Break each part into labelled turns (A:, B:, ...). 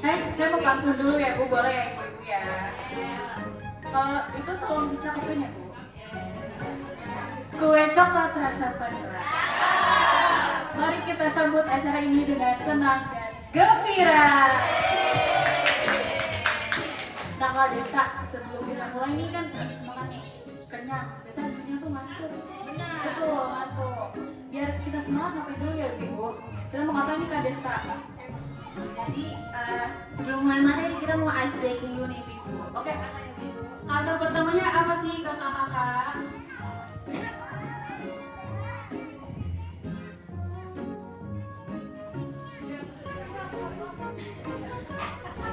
A: Saya mau pantun dulu ya Bu, boleh ya Ibu-Ibu ya? Kalau itu tolong dicakapin ya Bu. Kue coklat rasa vanila. Mari kita sambut acara ini dengan senang dan gembira. Nah Kak Desta, sebelum kita mulai nih kan habis makan nih, kenyang. Biasanya habisnya tuh ngantuk.
B: Benar.
A: Betul, ngantuk. Biar kita semangat ngapain dulu ya Ibu? Kita mau ngapain nih Kak Desta?
B: Jadi sebelum mulai materi kita mau ice breaking dulu nih Ibu.
A: Oke, kata pertamanya apa sih kakak-kakak?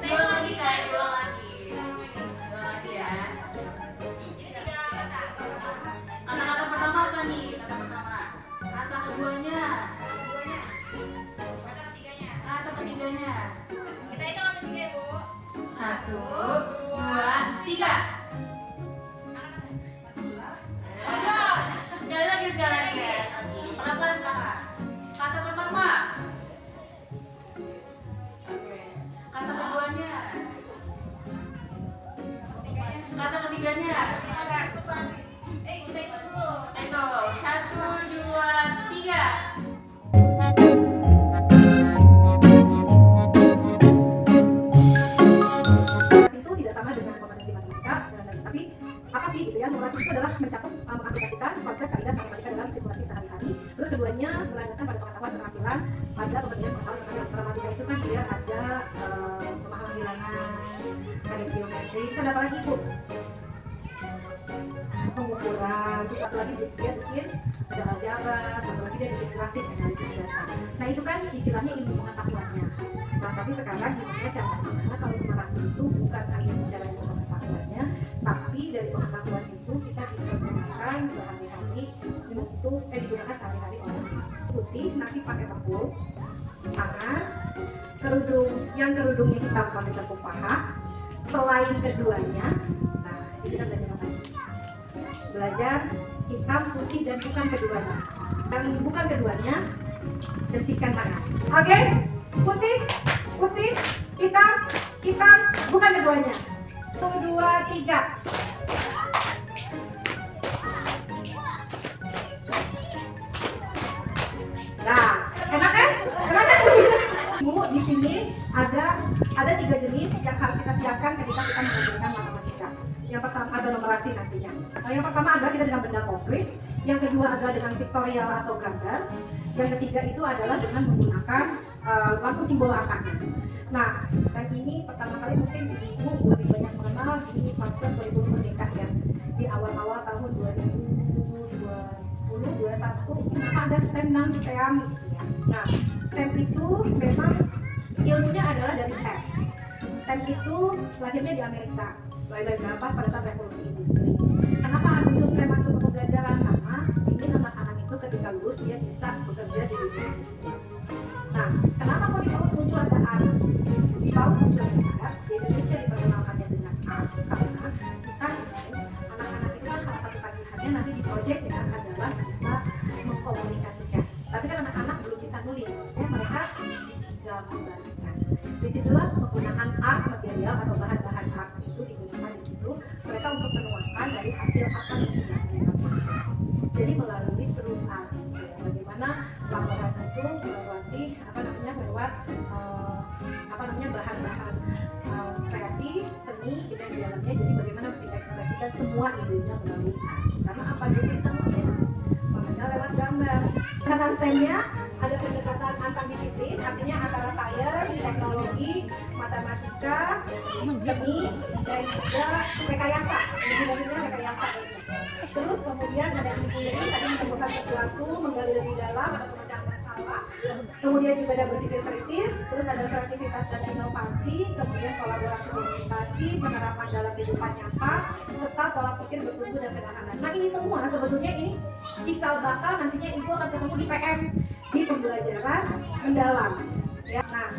A: Dua lagi Kak, dua lagi. Dua lagi ya. Kata-kata pertama apa nih? Kata pertama. Kata keduanya. Kata ketiganya.
B: Kita hitung sampai 3 Ibu.
A: 1, 2, 3. Sekali lagi ya. Pelan-pelan kakak. Kata pertama. Oke. Kata keduanya. Kata ketiganya.
B: Usai itu dulu.
A: Itu 1, 2, 3.
C: Itu tidak sama dengan kompetensi matematika dan lain-lain. Tapi apa sih gitu ya? Numerasi itu adalah mencakup mengaplikasikan konsep kaidah matematika dalam situasi sehari-hari. Terus keduanya melandaskan pada pengetahuan keterampilan pada kepentingan pengetahuan tentang matematika itu kan dia ada pemahaman bilangan, ada geometri, terus ada apa lagi Bu? Pengukuran, terus satu lagi dia bikin ada aljabar, satu lagi dia bikin grafik analisis data. Nah itu kan istilahnya ilmu pengetahuannya. Nah tapi sekarang gimana caranya kalau numerasi itu bukan hanya bicara ilmu pengetahuannya, tapi dari pengetahuan itu kita bisa gunakan sehari-hari untuk digunakan sehari-hari orang. Putih nanti pakai tepung tangan, kerudungnya hitam pakai tepung paha. Selain keduanya, nah ini kita belajar hitam, putih, dan bukan keduanya. Dan bukan keduanya, jentikan tangan. Oke? Putih, hitam, bukan keduanya. 1, 2, 3. Nah, enak kan? Bu, di sini ada 3 jenis yang harus kita siapkan ketika kita mengajarkan matematika. Yang pertama ada numerasi nantinya. Nah, yang pertama adalah kita dengan benda konkret, yang kedua adalah dengan vektorial atau gambar, yang ketiga itu adalah dengan menggunakan langsung simbol angkanya. Nah, STEM ini pertama kali mungkin Ibu lebih banyak mengenal di fase kurikulum merdeka ya, di awal-awal tahun 2020-2021 ada STEM dan STEM gitu ya. Nah, STEM itu memang ilmunya adalah dari STEM. STEM itu lahirnya di Amerika. Mulai berapa pada saat revolusi industri. Kenapa muncul STEM masuk ke pembelajaran? Karena ingin anak-anak itu ketika lulus dia bisa bekerja di dunia industri. Nah, kenapa kok di PAUD muncul ada art? Di PAUD muncul ada art, di Indonesia diperkenalkannya dengan art karena kita anak-anak itu kan salah satu tagihannya nanti di projectnya adalah bisa mengkomunikasikan. Tapi kan anak-anak belum bisa nulis, ya mereka gambarkan. Disitulah penggunaan art material atau bahan-bahan art itu digunakan di situ. Mereka untuk menuangkan dari hasil apa yang sudah dilakukan. Jadi melalui true art, ya. Bagaimana laporan itu melewati lewat bahan-bahan kreasi seni kita di dalamnya. Jadi bagaimana mengekspresikan semua idenya melalui art. Karena apa dia bisa nulis? Makanya lewat gambar. Pendekatan STEM-nya ada pendekatan antar disiplin, artinya antara sains, teknologi, matematika, seni, dan juga rekayasa. Ini rekayasa. Terus kemudian ada inquiry, tadi menemukan sesuatu, menggali lebih dalam, ada pemecahan masalah. Kemudian juga ada berpikir kritis, terus ada kreativitas dan inovasi, kemudian kolaborasi komunikasi, penerapan dalam kehidupan nyata, serta pola pikir bertumbuh dan kenalan. Nah ini semua sebetulnya ini cikal bakal nantinya Ibu akan ketemu di PM, di pembelajaran mendalam. Ya. Nah,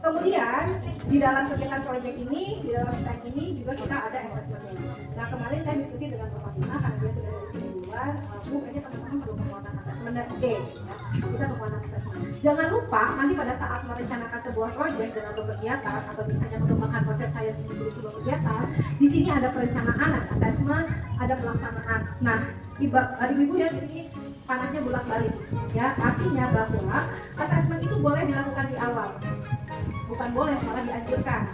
C: Kemudian di dalam kegiatan proyek ini, di dalam STEM ini juga kita ada assessment-nya. Nah kemarin saya diskusi dengan Bapak Fatima karena dia sudah dari sini duluan, Bu kayaknya teman-teman perlu penguatan assessment dan oke, ya. Kita penguatan assessment. Jangan lupa nanti pada saat merencanakan sebuah proyek dan atau kegiatan atau misalnya mengembangkan konsep sains menjadi sebuah kegiatan, di sini ada perencanaan, ada assessment, ada pelaksanaan. Nah, ibu lihat di sini panahnya bolak-balik, ya artinya bahwa assessment itu boleh dilakukan di awal, bukan boleh malah dianjurkan.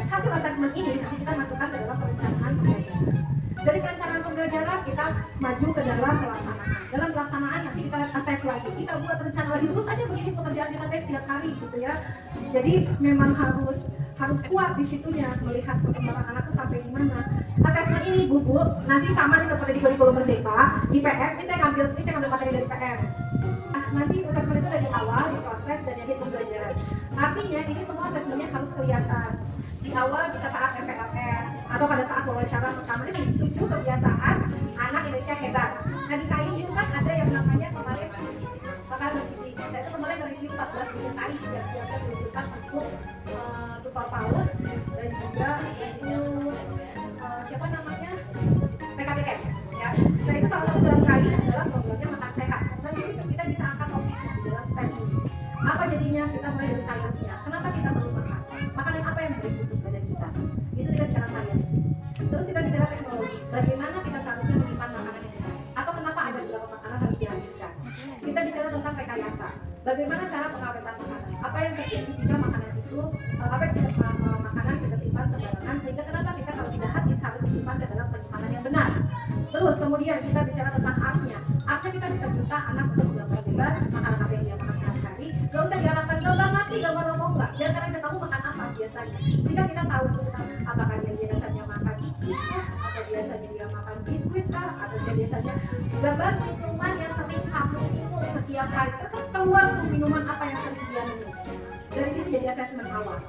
C: Hasil assessment ini nanti kita masukkan ke dalam perencanaan pembelajaran. Dari perencanaan pembelajaran kita maju ke dalam pelaksanaan. Dalam pelaksanaan nanti kita assess lagi, kita buat rencana lagi, terus aja begini pekerjaan kita setiap hari gitu ya. Jadi memang harus kuat di situnya melihat perkembangan anak itu sampai di mana. Assessment ini Bu, nanti sama seperti di kurikulum Merdeka, di PM, ini saya ngambil materi dari PM. Nanti assessment itu dari awal, diproses dan jadi pembelajaran. Artinya ini semua assessmentnya harus kelihatan. Di awal bisa saat MPLS atau pada saat wawancara pertama ini 7 kebiasaan anak Indonesia hebat. Nah di KAI itu kan ada yang namanya kemarin revisi. Saya itu kemarin nge-review 14 buku KAI yang siap-siap diluncurkan untuk tutor PAUD dan juga itu siapa namanya PKBK ya. Nah itu salah satu dari KAI adalah programnya makan sehat. Dan di situ kita bisa angkat topik di dalam STEM ini. Apa jadinya kita mulai dari sainsnya? Kenapa kita perlu makan? Makanan apa yang baik untuk badan kita? Itu kita bicara sains. Terus kita bicara teknologi. Bagaimana kita seharusnya menyimpan makanan yang baik? Atau kenapa ada beberapa makanan harus dihabiskan? Kita bicara tentang rekayasa. Bagaimana cara pengawetan makanan? Apa yang terjadi jika makanan itu makanan kita simpan sembarangan sehingga kenapa kita kalau tidak habis harus disimpan ke dalam penyimpanan yang benar. Terus kemudian kita bicara tentang artnya. Artnya kita bisa minta anak untuk menggambar bebas makanan apa yang dia makan sehari-hari. Gak usah diharapkan gambar nasi, gambar rokok enggak. Biar karena kita tahu makan apa biasanya. Sehingga kita tahu apakah dia biasanya makan ciki atau biasanya dia makan biskuit kah, atau dia biasanya gambar minuman yang sering kamu minum setiap hari. Keluar tuh minuman apa yang sering dia minum. Dari situ jadi assessment awal,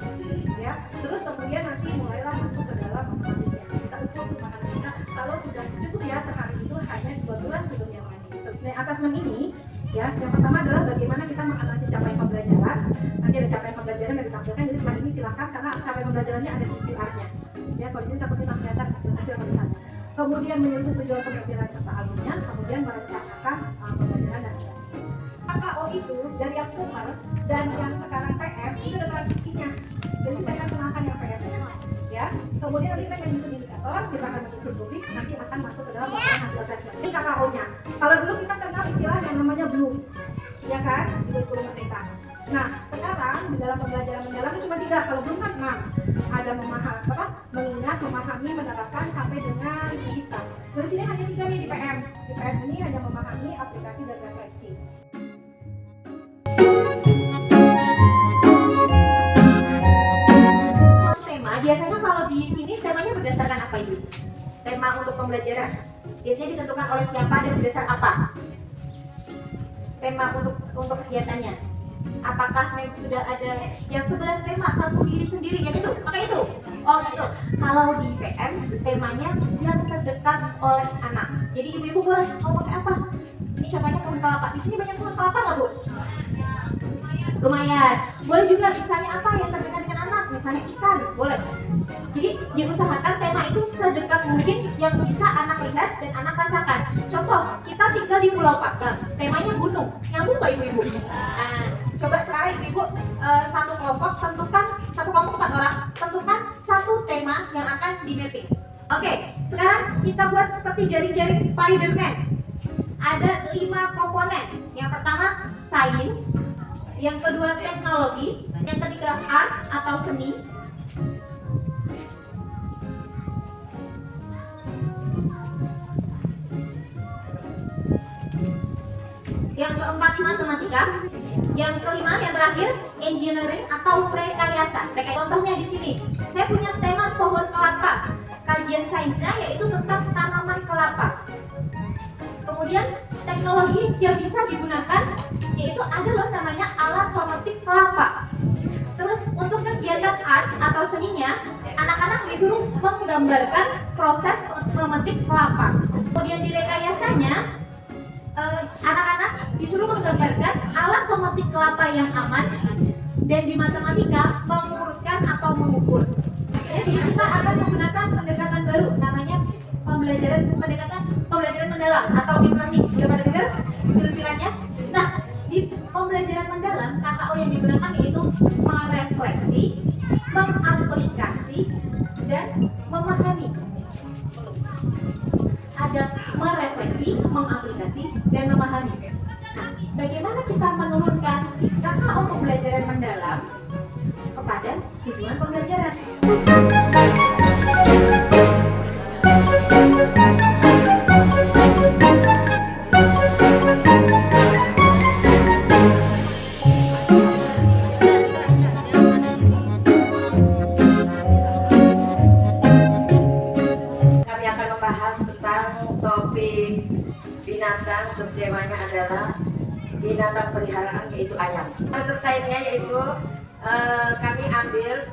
C: ya. Terus kemudian nanti mulailah masuk ke dalam makanannya. Kita ukur tuh makanan kita. Kalau sudah cukup ya sehari itu hanya 2 gelas minum yang manis. Nah, assessment ini, ya, yang pertama adalah bagaimana kita menganalisis capaian pembelajaran. Nanti ada capaian pembelajaran yang ditampilkan. Jadi setelah ini silakan karena capaian pembelajarannya ada di QR-nya. Ya, kalau di sini takutnya nggak kelihatan kecil tulisannya. Kemudian menyusun tujuan pembelajaran serta alurnya. Kemudian merencanakan pembelajaran dan assessment. KKO itu dari yang Kumar dan yang sekarang PM itu ada transisinya. Jadi saya akan kenalkan yang PM ya. Kemudian nanti kita akan menyusun indikator, kita akan menyusun rubrik, nanti akan masuk ke dalam laporan hasil assessment. Ini KKO-nya. Kalau dulu kita kenal istilah yang namanya BLUE, ya kan? Di kurikulum Merdeka. Nah, sekarang di dalam pembelajaran mendalam itu cuma 3, kalau belum kan 6. Ada mengingat, memahami, menerapkan sampai dengan mencipta. Dari sini hanya 3 nih di PM. Di PM ini hanya memahami, aplikasi dan refleksi. Biasanya kalau di sini temanya berdasarkan apa ini? Tema untuk pembelajaran biasanya ditentukan oleh siapa dan berdasar apa? Tema untuk kegiatannya. Apakah sudah ada yang 11 tema satu diri sendiri yang itu? Pakai itu? Oh gitu. Kalau di PM temanya yang terdekat oleh anak. Jadi ibu-ibu boleh mau pakai apa? Ini contohnya pohon kelapa. Di sini banyak pohon kelapa nggak Bu? Lumayan. Boleh juga misalnya apa yang terdekat dengan anak, misalnya ikan, boleh. Jadi diusahakan tema itu sedekat mungkin yang bisa anak lihat dan anak rasakan. Contoh, kita tinggal di Pulau Pakem, temanya gunung. Nyambung nggak ibu-ibu? Nah, coba sekarang ibu-ibu satu kelompok 4 orang, tentukan satu tema yang akan di mapping. Oke, sekarang kita buat seperti jaring-jaring Spiderman. Ada 5 komponen. Yang pertama sains, yang kedua teknologi, yang ketiga art atau seni, yang keempat matematika, yang kelima yang terakhir engineering atau rekayasa. Contohnya di sini, saya punya tema pohon kelapa. Kajian sainsnya yaitu tentang tanaman kelapa. Kemudian teknologi yang bisa digunakan yaitu ada loh namanya alat pemetik kelapa. Terus untuk kegiatan art atau seninya, anak-anak disuruh menggambarkan proses memetik kelapa. Kemudian di rekayasanya, anak-anak disuruh menggambarkan alat pemetik kelapa yang aman. Dan di matematika tujuan pembelajaran.
D: Kami akan membahas tentang topik binatang, subtemanya adalah binatang peliharaan yaitu ayam. Untuk sainnya yaitu kami ambil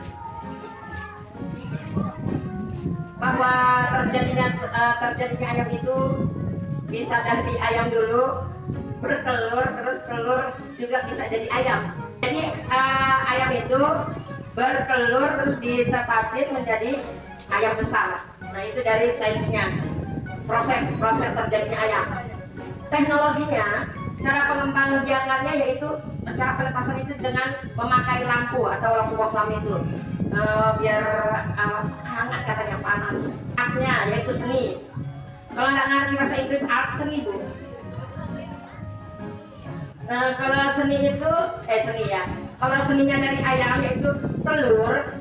D: bahwa terjadinya ayam itu bisa dari ayam dulu bertelur, terus telur juga bisa jadi ayam. Jadi ayam itu bertelur terus ditepasin menjadi ayam besar. Nah itu dari sainsnya, proses terjadinya ayam. Teknologinya, cara pengembangan yaitu cara penetasan itu dengan memakai lampu atau lampu bohlam itu biar hangat katanya, panas. Artnya yaitu seni. Kalau nggak ngerti bahasa Inggris art, seni bu. Kalau seni itu seni ya. Kalau seninya dari ayam yaitu telur.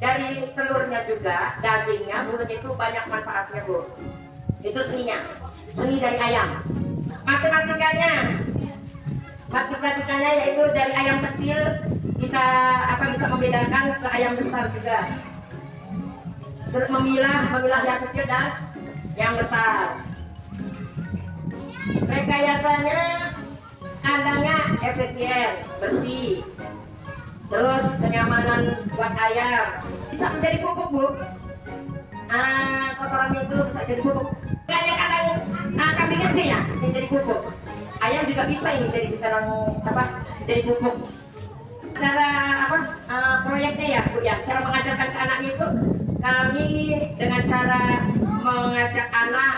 D: Dari telurnya juga, dagingnya, bulunya itu banyak manfaatnya bu. Itu seninya, seni dari ayam. Matematikanya yaitu dari ayam kecil kita bisa membedakan ke ayam besar juga. Terus memilah yang kecil dan yang besar. Rekayasanya, kandangnya efisien, bersih. Terus kenyamanan buat ayam, bisa menjadi pupuk bu. Kotorannya itu bisa jadi pupuk. Kayaknya kandang kambing aja ya yang jadi pupuk. Ayam juga bisa ini jadi kandang jadi pupuk. Cara proyeknya ya bu ya, cara mengajarkan ke anak itu kami dengan cara mengajak anak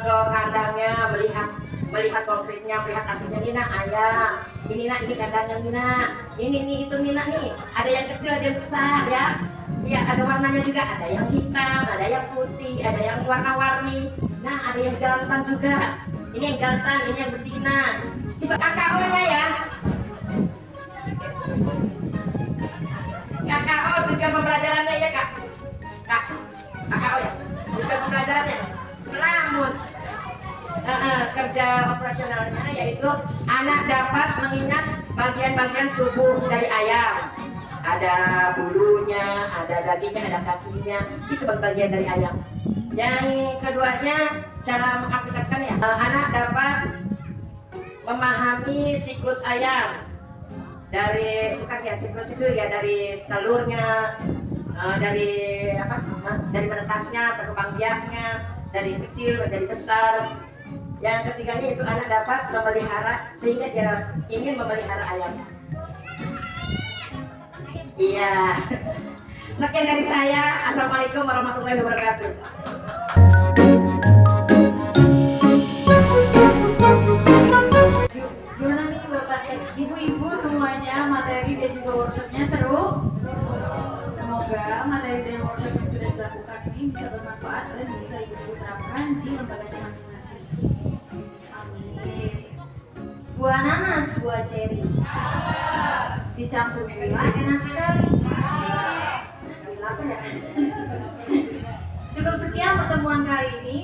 D: ke kandangnya, melihat konkretnya, melihat aslinya. Nina ayam, ini nak, ini kandangnya Nina, ini itu Nina nih, ada yang kecil ada yang besar ya. Iya, ada warnanya juga, ada yang hitam, ada yang putih, ada yang warna-warni. Nah, ada yang jantan juga. Ini yang jantan, ini yang betina. Bisa KKO-nya ya. KKO tujuan pembelajarannya ya kak. KKO ya. Tujuan pembelajarannya melamun. Kerja operasionalnya yaitu anak dapat mengingat bagian-bagian tubuh dari ayam. Ada bulunya, ada dagingnya, ada kakinya. Itu bagian dari ayam. Yang keduanya cara mengaplikasikan ya. Anak dapat memahami siklus ayam dari siklus itu ya, dari telurnya, dari menetasnya, berkembang biaknya, dari kecil menjadi besar. Yang ketiganya itu anak dapat memelihara sehingga dia ingin memelihara ayam. Iya. Sekian dari saya. Assalamualaikum warahmatullahi wabarakatuh.
A: Gimana nih Bapak Ibu-ibu semuanya, materi dan juga workshopnya seru? Semoga materi dan workshop yang sudah dilakukan ini bisa bermanfaat dan bisa ibu terapkan di lembaganya masing-masing. Amin. Buah nanas, buah ceri dicampur gula enak sekali. Cukup sekian pertemuan kali ini.